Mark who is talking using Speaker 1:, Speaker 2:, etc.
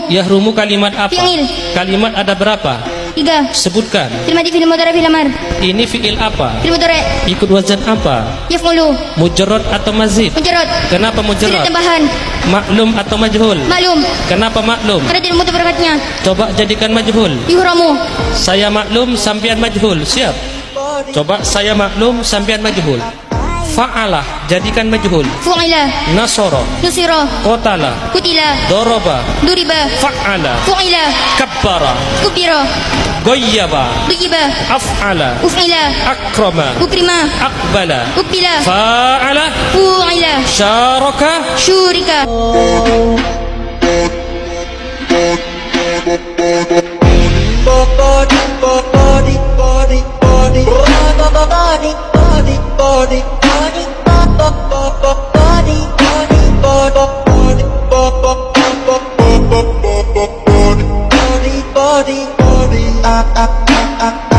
Speaker 1: Yahrumu kalimat apa?
Speaker 2: Fi'il.
Speaker 1: Kalimat ada berapa?
Speaker 2: 3.
Speaker 1: Sebutkan.
Speaker 2: Fil madi, fil mudhari, fil amr.
Speaker 1: Ini fi'il apa?
Speaker 2: Fil mudhari.
Speaker 1: Ikut wazan apa?
Speaker 2: Yaf'ulu.
Speaker 1: Mujarrad atau mazid?
Speaker 2: Mujarrad.
Speaker 1: Kenapa
Speaker 2: Fi'il
Speaker 1: mujarrad?
Speaker 2: tambahan.
Speaker 1: Maklum atau majhul?
Speaker 2: Maklum.
Speaker 1: Kenapa maklum?
Speaker 2: Karena tidak mutu berakatnya.
Speaker 1: Coba jadikan majhul.
Speaker 2: Yuhramu.
Speaker 1: Saya maklum, sampian majhul. Siap. Coba saya maklum, sampian majhul. Fa'alah, jadikan majhul.
Speaker 2: Fu'ila.
Speaker 1: Nasara,
Speaker 2: Nusira.
Speaker 1: qatala,
Speaker 2: Kutila.
Speaker 1: daraba,
Speaker 2: Duriba.
Speaker 1: fa'ala,
Speaker 2: Fu'ila.
Speaker 1: kabbara,
Speaker 2: Kubira.
Speaker 1: ghayyaba,
Speaker 2: Duyiba.
Speaker 1: af'ala,
Speaker 2: Uf'ila.
Speaker 1: akrama,
Speaker 2: Ukrima.
Speaker 1: aqbala,
Speaker 2: Ukbila.
Speaker 1: fa'ala,
Speaker 2: Fu'ila.
Speaker 1: syaraka.
Speaker 2: Syurika.
Speaker 3: Body,